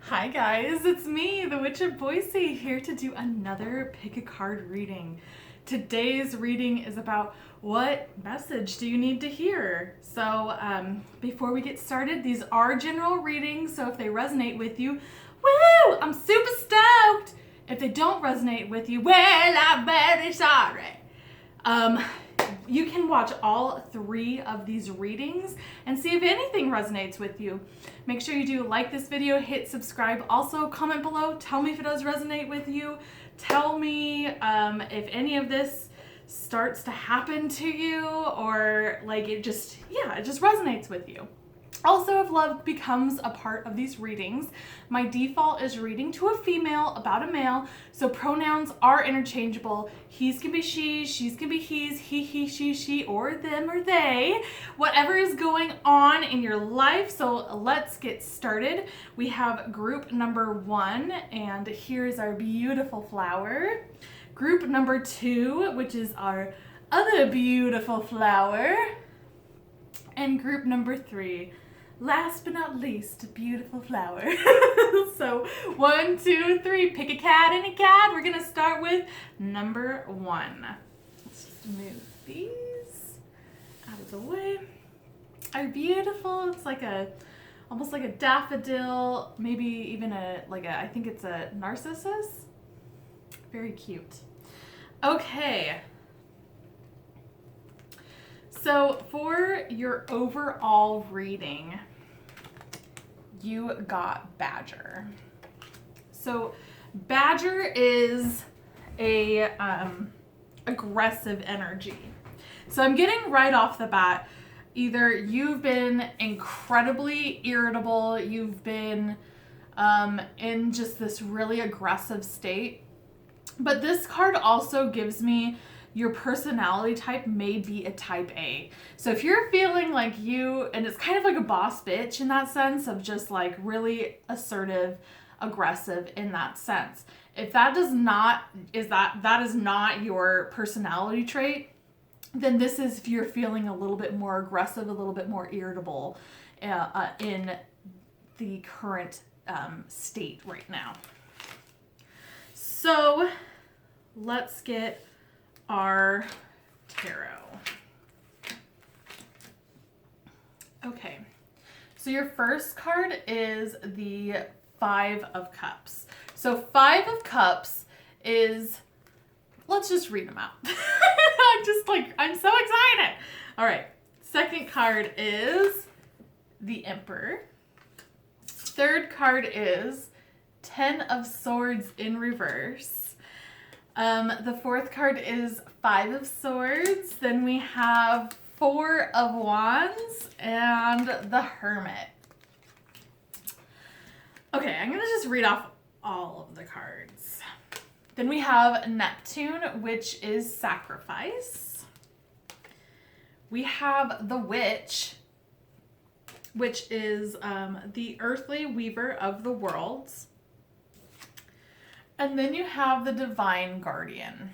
Hi guys, it's me, the Witch of Boise, here to do another pick a card reading. Today's reading is about what message do you need to hear. So before we get started, these are general readings, so if they resonate with you, woo, I'm super stoked. If they don't resonate with you, well, I'm very sorry. You can watch all 3 of these readings and see if anything resonates with you. Make sure you do like this video, hit subscribe. Also, comment below. Tell me if it does resonate with you. Tell me if any of this starts to happen to you or like it just resonates with you. Also, if love becomes a part of these readings, my default is reading to a female about a male, so pronouns are interchangeable. He's can be she, she's can be he's, he, she, or them or they, whatever is going on in your life. So let's get started. We have group number 1, and here's our beautiful flower. Group number 2, which is our other beautiful flower. And group number 3, last but not least, beautiful flower. So 1, 2, 3, pick a cat and a cat. We're gonna start with number 1. Let's just move these out of the way. Are beautiful. It's like almost like a daffodil, maybe even I think it's a narcissus. Very cute. Okay. So for your overall reading, you got Badger. So Badger is a aggressive energy. So I'm getting right off the bat, either you've been incredibly irritable, you've been in just this really aggressive state, but this card also gives me your personality type may be a type A. So if you're feeling like and it's kind of like a boss bitch in that sense of just like really assertive, aggressive in that sense. If that is not your personality trait, then this is if you're feeling a little bit more aggressive, a little bit more irritable in the current state right now. So let's get our tarot. Okay, so your first card is the 5 of Cups. So 5 of Cups is, let's just read them out. I'm so excited. All right, second card is the Emperor. Third card is 10 of Swords in reverse. The fourth card is 5 of Swords. Then we have 4 of Wands and the Hermit. Okay, I'm going to just read off all of the cards. Then we have Neptune, which is sacrifice. We have the Witch, which is the earthly weaver of the worlds. And then you have the Divine Guardian.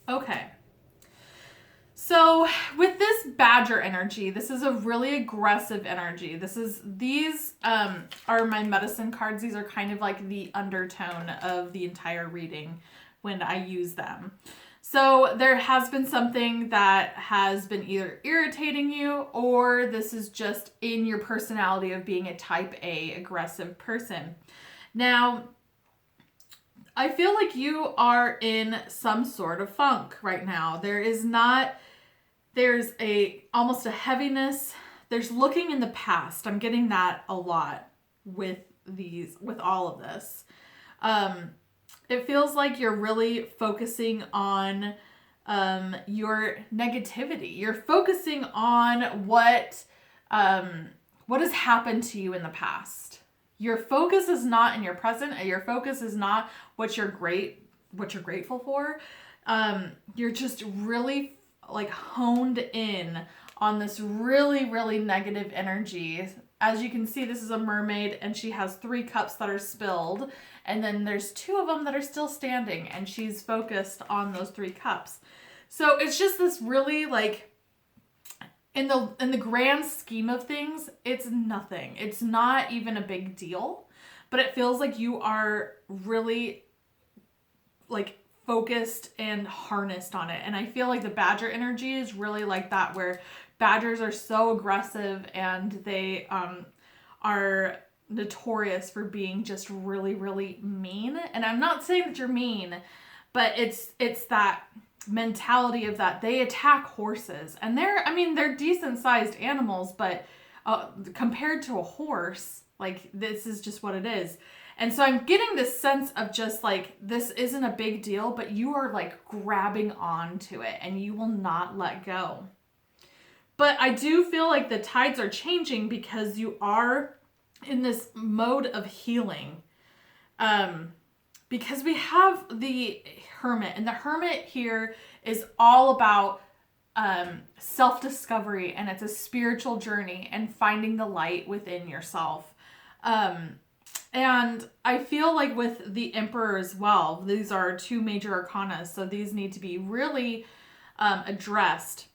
Okay. So with this Badger energy, this is a really aggressive energy. These are my medicine cards. These are kind of like the undertone of the entire reading when I use them. So there has been something that has been either irritating you, or this is just in your personality of being a type A aggressive person. Now, I feel like you are in some sort of funk right now. There's almost a heaviness. There's looking in the past. I'm getting that a lot with all of this. It feels like you're really focusing on your negativity. You're focusing on what has happened to you in the past. Your focus is not in your present. Your focus is not what you're grateful for. You're just really like honed in on this really, really negative energy. As you can see, this is a mermaid and she has 3 cups that are spilled. And then there's 2 of them that are still standing and she's focused on those 3 cups. So it's just this really like in the grand scheme of things, it's nothing. It's not even a big deal, but it feels like you are really like focused and harnessed on it. And I feel like the Badger energy is really like that, where Badgers are so aggressive and they are notorious for being just really, really mean. And I'm not saying that you're mean, but it's that mentality of that they attack horses, and they're decent sized animals, but compared to a horse, like, this is just what it is. And so I'm getting this sense of just like, this isn't a big deal, but you are like grabbing onto it and you will not let go. But I do feel like the tides are changing because you are in this mode of healing. Because we have the Hermit, and the Hermit here is all about self-discovery, and it's a spiritual journey and finding the light within yourself. And I feel like with the Emperor as well, these are two major arcana, so these need to be really addressed,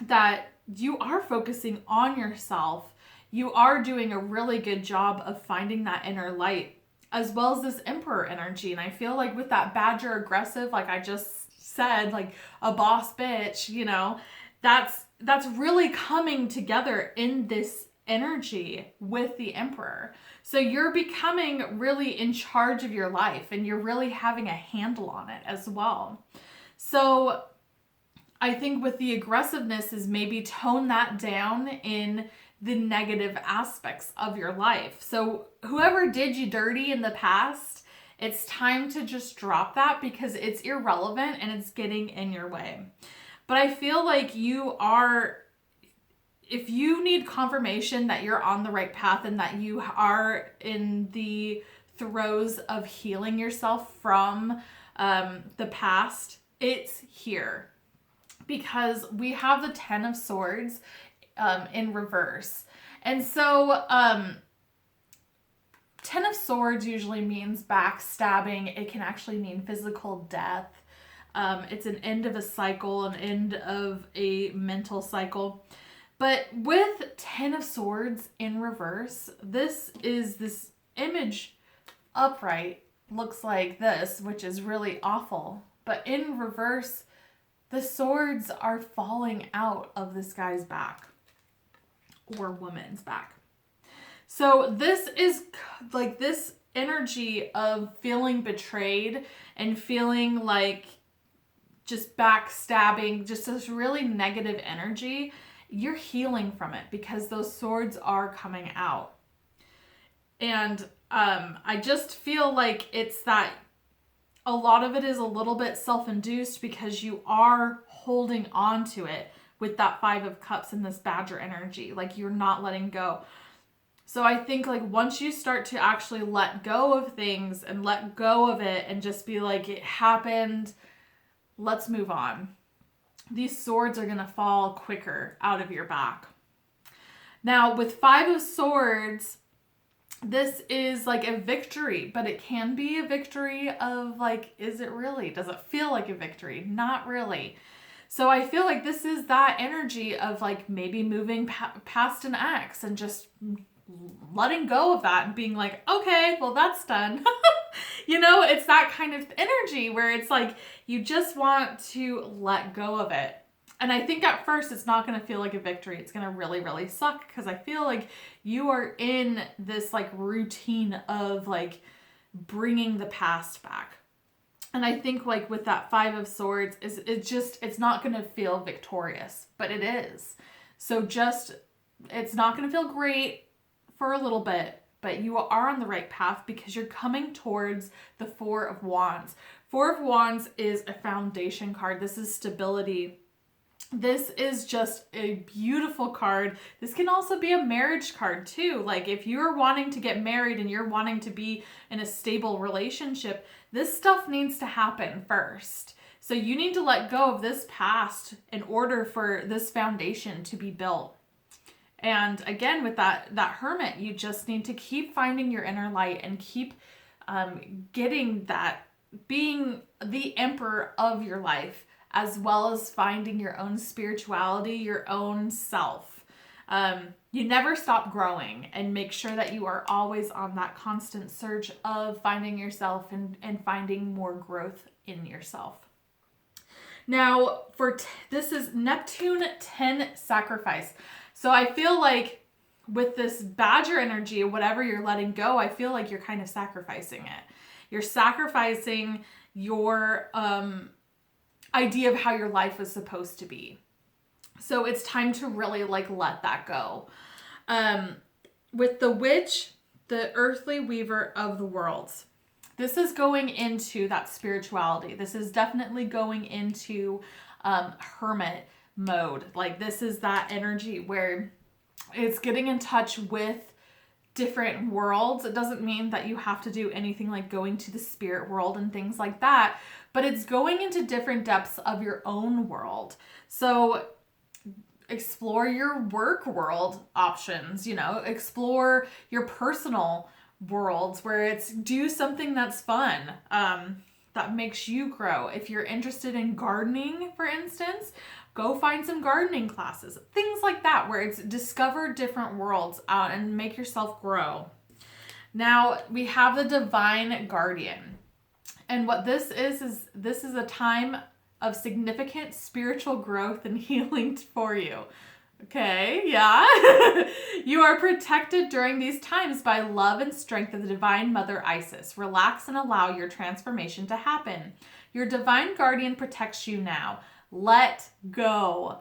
that you are focusing on yourself. You are doing a really good job of finding that inner light, as well as this Emperor energy. And I feel like with that Badger aggressive, like I just said, like a boss bitch, you know, that's really coming together in this energy with the Emperor. So you're becoming really in charge of your life, and you're really having a handle on it as well. So I think with the aggressiveness is maybe tone that down in the negative aspects of your life. So whoever did you dirty in the past, it's time to just drop that, because it's irrelevant and it's getting in your way. But I feel like if you need confirmation that you're on the right path and that you are in the throes of healing yourself from the past, it's here. Because we have the Ten of Swords in reverse. And so Ten of Swords usually means backstabbing. It can actually mean physical death. It's an end of a cycle, an end of a mental cycle. But with Ten of Swords in reverse, this image upright looks like this, which is really awful. But in reverse, the swords are falling out of this guy's back or woman's back. So this is like this energy of feeling betrayed and feeling like just backstabbing, just this really negative energy. You're healing from it because those swords are coming out. And I just feel like it's that a lot of it is a little bit self-induced because you are holding on to it with that Five of Cups and this Badger energy. Like, you're not letting go. So I think like once you start to actually let go of things and let go of it and just be like, it happened, let's move on, these swords are going to fall quicker out of your back. Now with Five of Swords, this is like a victory, but it can be a victory of like, is it really? Does it feel like a victory? Not really. So I feel like this is that energy of like maybe moving past an ex and just letting go of that and being like, okay, well, that's done. You know, it's that kind of energy where it's like you just want to let go of it. And I think at first it's not going to feel like a victory. It's going to really, really suck because I feel like you are in this like routine of like bringing the past back. And I think like with that Five of Swords, it's not going to feel victorious, but it is. So just, it's not going to feel great for a little bit, but you are on the right path because you're coming towards the Four of Wands. Four of Wands is a foundation card. This is stability. This is just a beautiful card. This can also be a marriage card too. Like if you're wanting to get married and you're wanting to be in a stable relationship, this stuff needs to happen first. So you need to let go of this past in order for this foundation to be built. And again, with that Hermit, you just need to keep finding your inner light and keep getting that, being the emperor of your life as well as finding your own spirituality, your own self. You never stop growing, and make sure that you are always on that constant search of finding yourself and finding more growth in yourself. Now, this is Neptune 10 sacrifice. So I feel like with this Badger energy, whatever you're letting go, I feel like you're kind of sacrificing it. You're sacrificing your idea of how your life was supposed to be. So it's time to really like let that go. With the Witch, the earthly weaver of the worlds. This is going into that spirituality. This is definitely going into hermit mode. Like this is that energy where it's getting in touch with different worlds. It doesn't mean that you have to do anything like going to the spirit world and things like that, but it's going into different depths of your own world. So explore your work world options, explore your personal worlds where it's do something that's fun, that makes you grow. If you're interested in gardening, for instance, go find some gardening classes, things like that, where it's discover different worlds out and make yourself grow. Now we have the Divine Guardian. And what this is a time of significant spiritual growth and healing for you. Okay, yeah. You are protected during these times by love and strength of the Divine Mother Isis. Relax and allow your transformation to happen. Your Divine Guardian protects you now. Let go.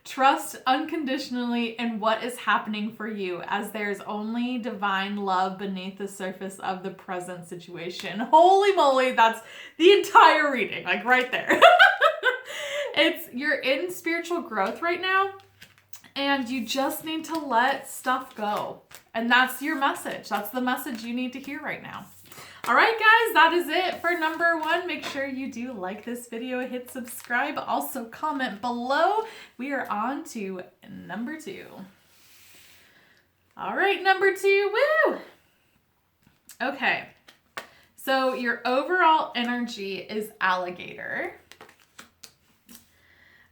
Trust unconditionally in what is happening for you, as there's only divine love beneath the surface of the present situation. Holy moly, that's the entire reading, like right there. You're in spiritual growth right now, and you just need to let stuff go. And that's your message. That's the message you need to hear right now. All right, guys, that is it for number 1. Make sure you do like this video, hit subscribe, also comment below. We are on to number 2. All right, number 2, woo! Okay, so your overall energy is alligator.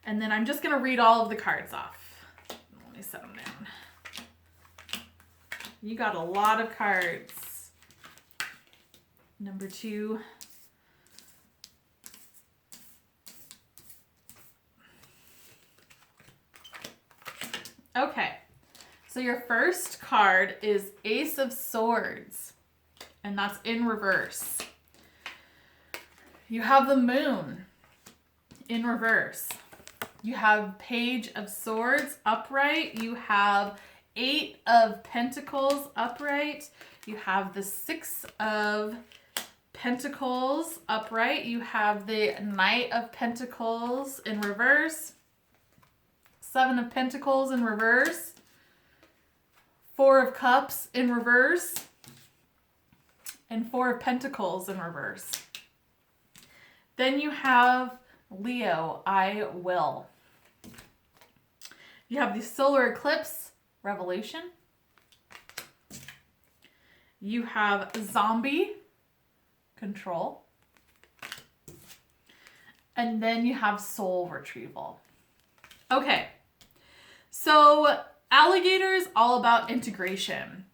And then I'm just going to read all of the cards off. Let me set them down. You got a lot of cards. Number 2. Okay, so your first card is Ace of Swords, and that's in reverse. You have the Moon in reverse. You have Page of Swords upright. You have 8 of Pentacles upright. You have the 6 of Pentacles upright. You have the Knight of Pentacles in reverse. 7 of Pentacles in reverse. 4 of Cups in reverse. And 4 of Pentacles in reverse. Then you have Leo, I will. You have the Solar Eclipse, Revolution. You have Zombie, Control. And then you have Soul Retrieval. Okay, so alligator is all about integration.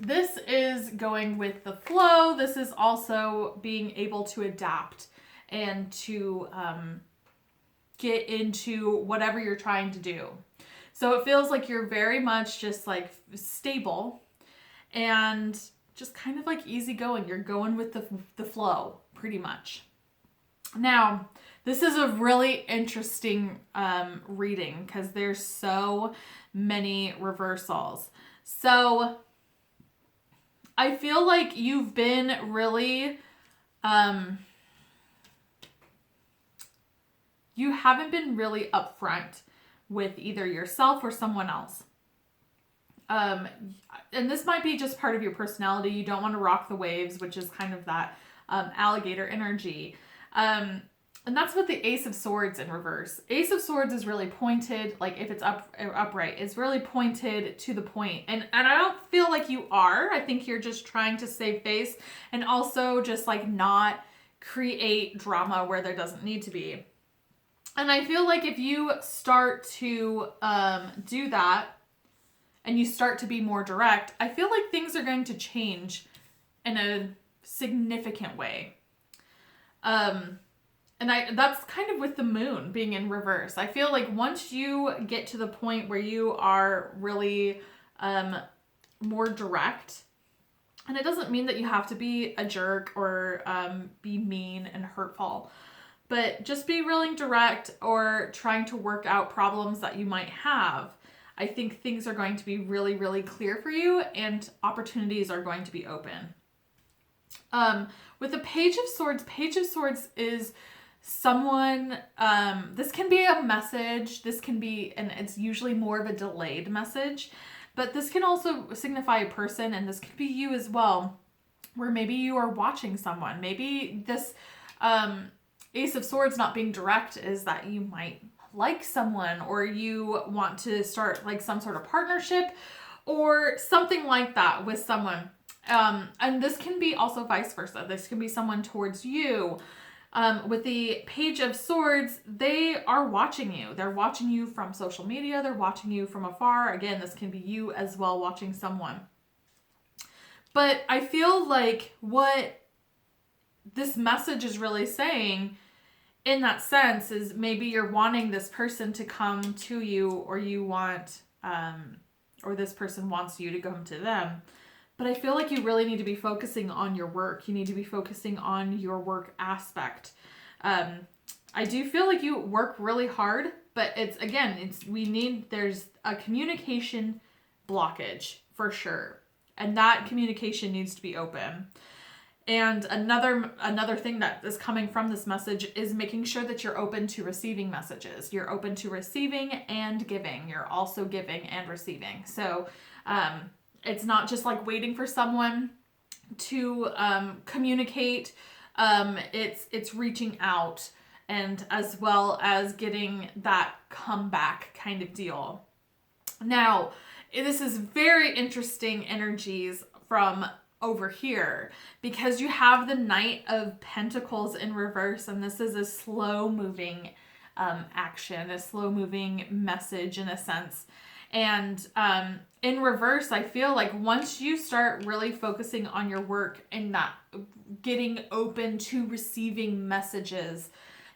This is going with the flow. This is also being able to adapt and to get into whatever you're trying to do. So it feels like you're very much just like stable and just kind of like easygoing. You're going with the flow pretty much. Now, this is a really interesting reading because there's so many reversals. So I feel like you've been really, you haven't been really upfront with either yourself or someone else. And this might be just part of your personality. You don't want to rock the waves, which is kind of that alligator energy. And that's with the Ace of Swords in reverse. Ace of Swords is really pointed, like if it's upright, it's really pointed to the point. And I don't feel like you are. I think you're just trying to save face and also just like not create drama where there doesn't need to be. And I feel like if you start to do that and you start to be more direct, I feel like things are going to change in a significant way. And that's kind of with the moon being in reverse. I feel like once you get to the point where you are really more direct, and it doesn't mean that you have to be a jerk or be mean and hurtful, but just be really direct or trying to work out problems that you might have. I think things are going to be really, really clear for you and opportunities are going to be open. With the Page of Swords is someone, this can be a message, this can be, and it's usually more of a delayed message, but this can also signify a person, and this could be you as well, where maybe you are watching someone. Maybe this Ace of Swords not being direct is that you might like someone, or you want to start like some sort of partnership or something like that with someone. And this can be also vice versa. This can be someone towards you. With the Page of Swords, they are watching you. They're watching you from social media. They're watching you from afar. Again, this can be you as well watching someone. But I feel like what this message is really saying in that sense is maybe you're wanting this person to come to you, or you want, or this person wants you to come to them. But I feel like you really need to be focusing on your work. You need to be focusing on your work aspect. I do feel like you work really hard, but there's a communication blockage for sure. And that communication needs to be open. And another thing that is coming from this message is making sure that you're open to receiving messages. You're open to receiving and giving. You're also giving and receiving. So, it's not just like waiting for someone to communicate. It's reaching out, and as well as getting that comeback kind of deal. Now, this is very interesting energies from over here, because you have the Knight of Pentacles in reverse, and this is a slow moving action, a slow moving message in a sense. And in reverse, I feel like once you start really focusing on your work and not getting open to receiving messages,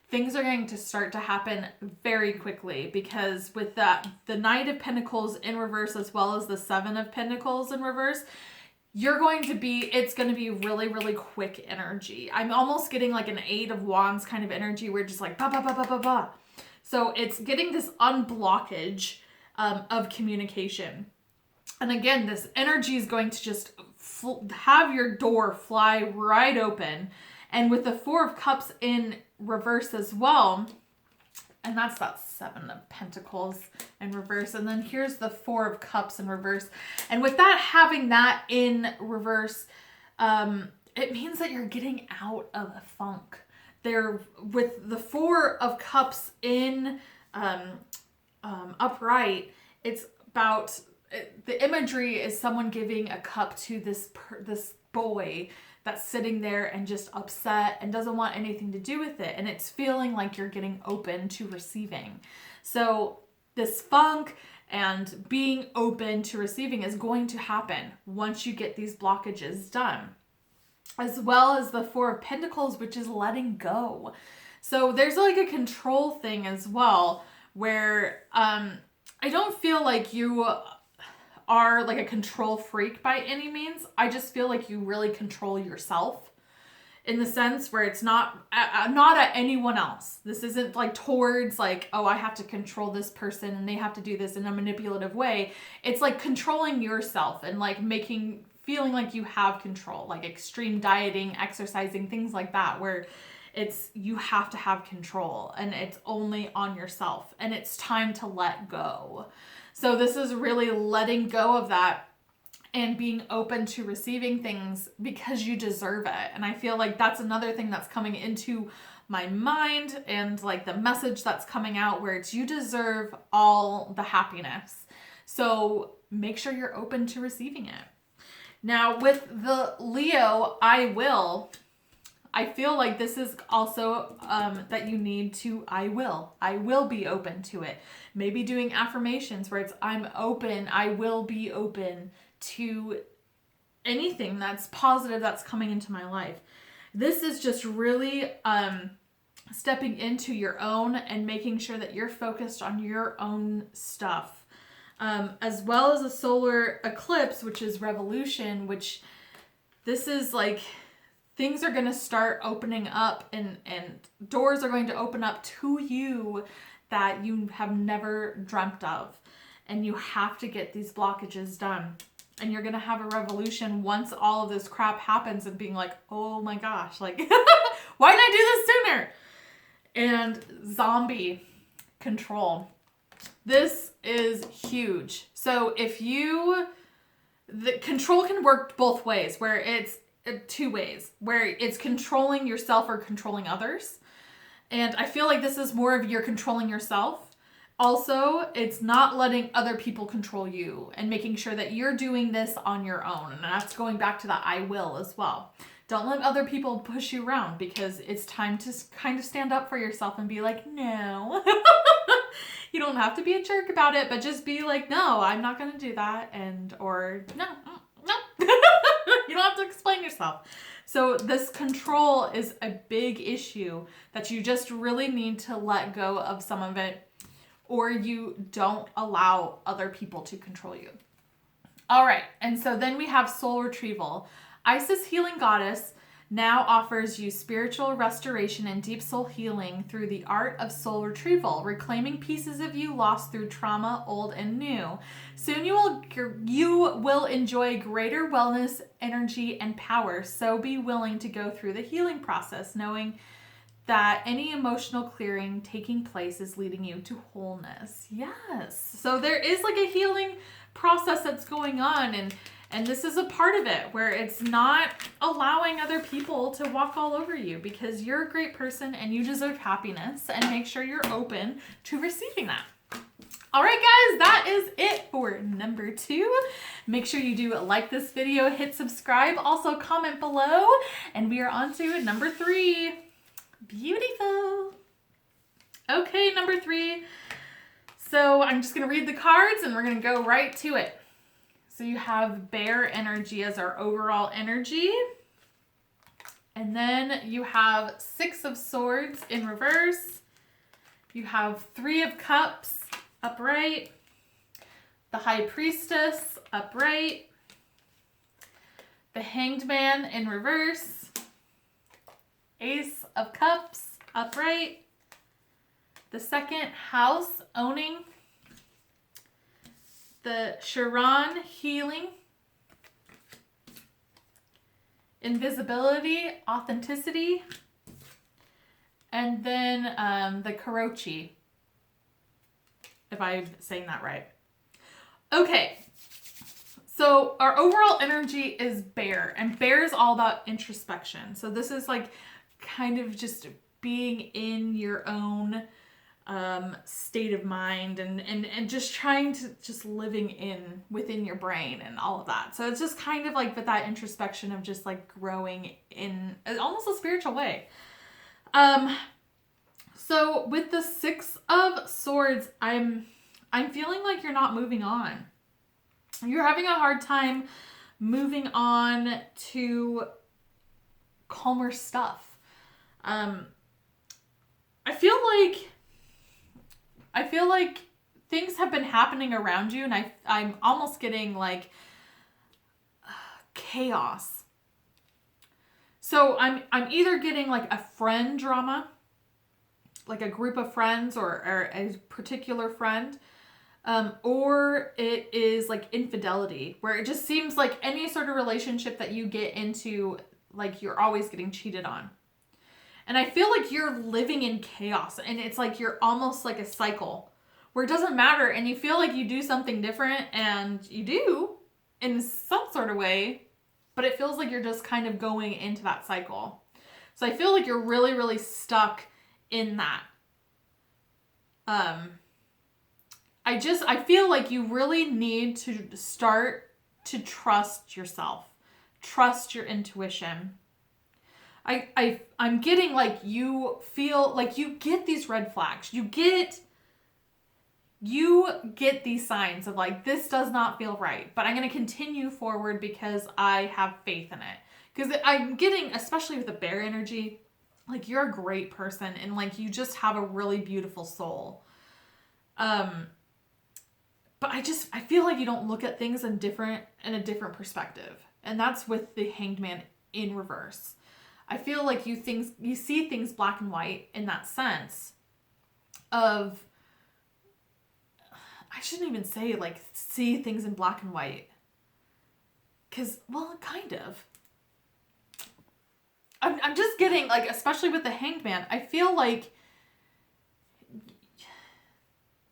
things are going to start to happen very quickly, because with the Knight of Pentacles in reverse, as well as the Seven of Pentacles in reverse, it's going to be really, really quick energy. I'm almost getting like an Eight of Wands kind of energy, where just like, ba, ba, ba, ba, ba, ba. So it's getting this unblockage of communication. And again, this energy is going to just have your door fly right open. And with the Four of Cups in reverse as well, and that's that Seven of Pentacles in reverse. And then here's the Four of Cups in reverse. And with that, having that in reverse, it means that you're getting out of a funk. With the Four of Cups in upright, it's about, the imagery is someone giving a cup to this boy that's sitting there and just upset and doesn't want anything to do with it. And it's feeling like you're getting open to receiving. So this funk and being open to receiving is going to happen once you get these blockages done. As well as the Four of Pentacles, which is letting go. So there's like a control thing as well, where I don't feel like you are like a control freak by any means. I just feel like you really control yourself, in the sense where it's not at anyone else. This isn't like towards like, oh, I have to control this person and they have to do this in a manipulative way. It's like controlling yourself and like feeling like you have control, like extreme dieting, exercising, things like that, where you have to have control and it's only on yourself, and it's time to let go. So this is really letting go of that and being open to receiving things because you deserve it. And I feel like that's another thing that's coming into my mind, and like the message that's coming out, where it's you deserve all the happiness. So make sure you're open to receiving it. Now with the Leo, I will, I feel like this is also that you need to, I will be open to it. Maybe doing affirmations where it's, I'm open, I will be open to anything that's positive that's coming into my life. This is just really stepping into your own and making sure that you're focused on your own stuff. As well as a solar eclipse, which is revolution, which this is like things are going to start opening up and doors are going to open up to you that you have never dreamt of. And you have to get these blockages done. And you're going to have a revolution once all of this crap happens and being like, oh my gosh, like, why didn't I do this sooner? And zombie control. This is huge. So the control can work both ways, where it's two ways, where it's controlling yourself or controlling others. And I feel like this is more of you're controlling yourself. Also, it's not letting other people control you and making sure that you're doing this on your own. And that's going back to the I will as well. Don't let other people push you around, because it's time to kind of stand up for yourself and be like, no. You don't have to be a jerk about it, but just be like, no, I'm not going to do that. Or no. You don't have to explain yourself. So this control is a big issue that you just really need to let go of some of it, or you don't allow other people to control you. All right. And so then we have soul retrieval. Isis, healing goddess, now offers you spiritual restoration and deep soul healing through the art of soul retrieval, reclaiming pieces of you lost through trauma, old and new. Soon you will enjoy greater wellness, energy, and power. So be willing to go through the healing process, knowing that any emotional clearing taking place is leading you to wholeness. Yes. So there is like a healing process that's going on, and this is a part of it, where it's not allowing other people to walk all over you, because you're a great person and you deserve happiness, and make sure you're open to receiving that. All right, guys, that is it for number 2. Make sure you do like this video, hit subscribe, also comment below, and we are on to number 3. Beautiful. Okay, number 3. So I'm just going to read the cards and we're going to go right to it. So you have bear energy as our overall energy. And then you have 6 of swords in reverse. You have 3 of cups upright. The high priestess upright. The hanged man in reverse. Ace of cups upright. The second house owning. The Chiron healing. Invisibility, authenticity. And then the Karochi, if I'm saying that right. Okay, so our overall energy is bear, and bear is all about introspection. So this is like kind of just being in your own state of mind and just trying to just living within your brain and all of that. So it's just kind of like with that introspection of just like growing in almost a spiritual way. So with the 6 of swords, I'm feeling like you're not moving on. You're having a hard time moving on to calmer stuff. I feel like things have been happening around you, and I'm almost getting like chaos. So I'm either getting like a friend drama, like a group of friends or a particular friend, or it is like infidelity, where it just seems like any sort of relationship that you get into, like you're always getting cheated on. And I feel like you're living in chaos, and it's like you're almost like a cycle where it doesn't matter, and you feel like you do something different, and you do in some sort of way, but it feels like you're just kind of going into that cycle. So I feel like you're really, really stuck in that. I feel like you really need to start to trust yourself, trust your intuition. I'm getting like you feel like you get these red flags. You get these signs of like, this does not feel right, but I'm going to continue forward because I have faith in it. Because I'm getting, especially with the bear energy, like you're a great person and like you just have a really beautiful soul. But I feel like you don't look at things in a different perspective. And that's with the Hanged Man in reverse. I feel like you see things black and white in that sense of, I shouldn't even say like see things in black and white. Cause, well, kind of. I'm just getting like, especially with the Hanged Man, I feel like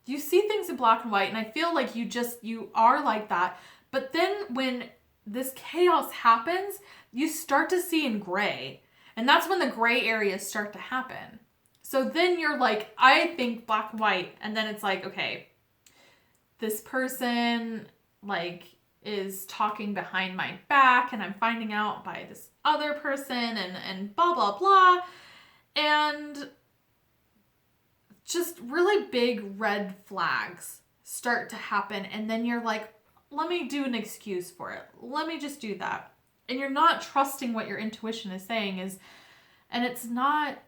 you see things in black and white, and I feel like you are like that. But then when this chaos happens, you start to see in gray. And that's when the gray areas start to happen. So then you're like, I think black and white. And then it's like, okay, this person like is talking behind my back and I'm finding out by this other person and blah, blah, blah. And just really big red flags start to happen. And then you're like, let me do an excuse for it. Let me just do that. And you're not trusting what your intuition is saying and it's not,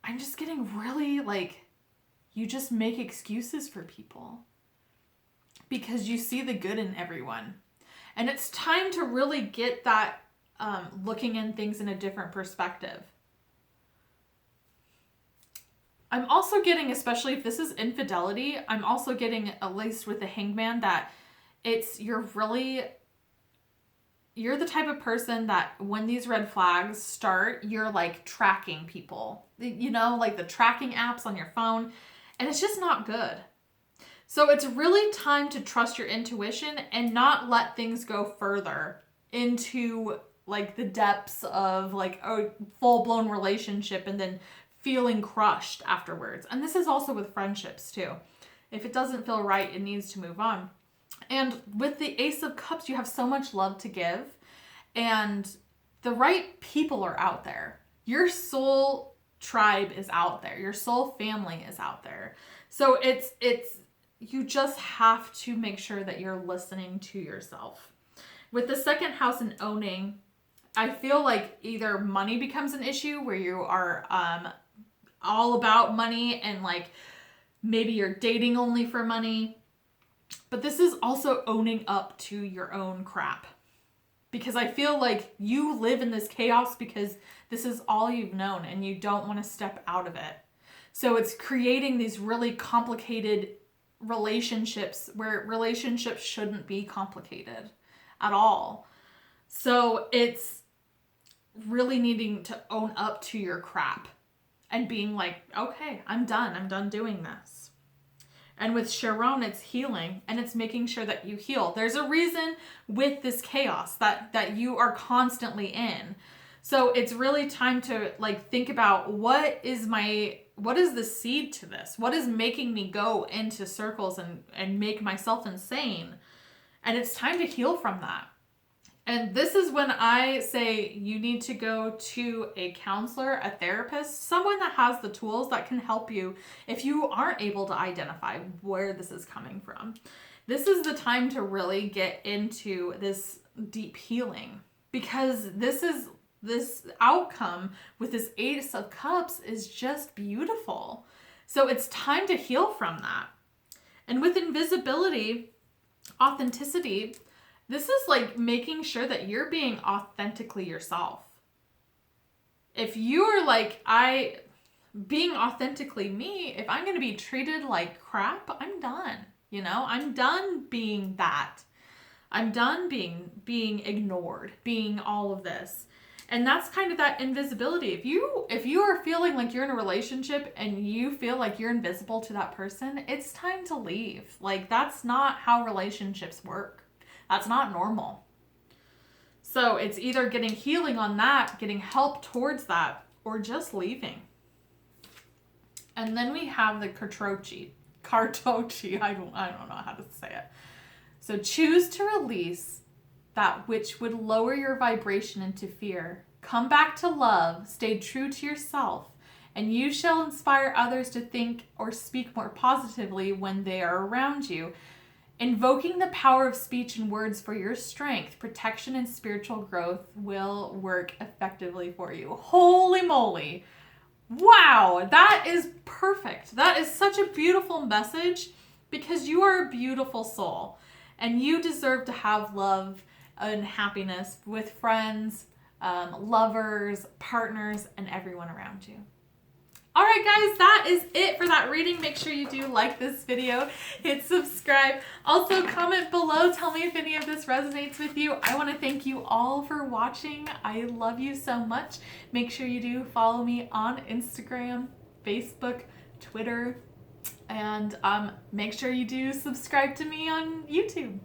I'm just getting really like, you just make excuses for people because you see the good in everyone. And it's time to really get that looking in things in a different perspective. I'm also getting, especially if this is infidelity, I'm also getting, at least with the Hanged Man, that you're the type of person that when these red flags start, you're like tracking people, you know, like the tracking apps on your phone, and it's just not good. So it's really time to trust your intuition and not let things go further into like the depths of like a full-blown relationship and then feeling crushed afterwards. And this is also with friendships too. If it doesn't feel right, it needs to move on. And with the Ace of Cups, you have so much love to give and the right people are out there. Your soul tribe is out there. Your soul family is out there. So it's you just have to make sure that you're listening to yourself. With the second house and owning, I feel like either money becomes an issue where you are all about money and like maybe you're dating only for money. But this is also owning up to your own crap. Because I feel like you live in this chaos because this is all you've known and you don't want to step out of it. So it's creating these really complicated relationships where relationships shouldn't be complicated at all. So it's really needing to own up to your crap and being like, okay, I'm done doing this. And with Chiron, it's healing and it's making sure that you heal. There's a reason with this chaos that you are constantly in. So it's really time to like think about what is the seed to this? What is making me go into circles and make myself insane? And it's time to heal from that. And this is when I say you need to go to a counselor, a therapist, someone that has the tools that can help you if you aren't able to identify where this is coming from. This is the time to really get into this deep healing because this outcome with this Ace of Cups is just beautiful. So it's time to heal from that. And with invisibility, authenticity, this is like making sure that you're being authentically yourself. If you're like, being authentically me, if I'm going to be treated like crap, I'm done. You know, I'm done being that. I'm done being ignored, being all of this. And that's kind of that invisibility. If you are feeling like you're in a relationship and you feel like you're invisible to that person, it's time to leave. Like that's not how relationships work. That's not normal. So it's either getting healing on that, getting help towards that, or just leaving. And then we have the Cartochi. I don't know how to say it. So choose to release that which would lower your vibration into fear. Come back to love, stay true to yourself, and you shall inspire others to think or speak more positively when they are around you. Invoking the power of speech and words for your strength, protection, and spiritual growth will work effectively for you. Holy moly. Wow, that is perfect. That is such a beautiful message because you are a beautiful soul and you deserve to have love and happiness with friends, lovers, partners, and everyone around you. All right, guys, that is it for that reading. Make sure you do like this video, hit subscribe. Also, comment below. Tell me if any of this resonates with you. I want to thank you all for watching. I love you so much. Make sure you do follow me on Instagram, Facebook, Twitter, and make sure you do subscribe to me on YouTube.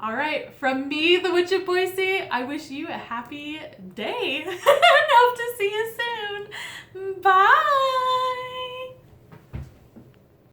All right, from me, the Witch of Boise, I wish you a happy day and hope to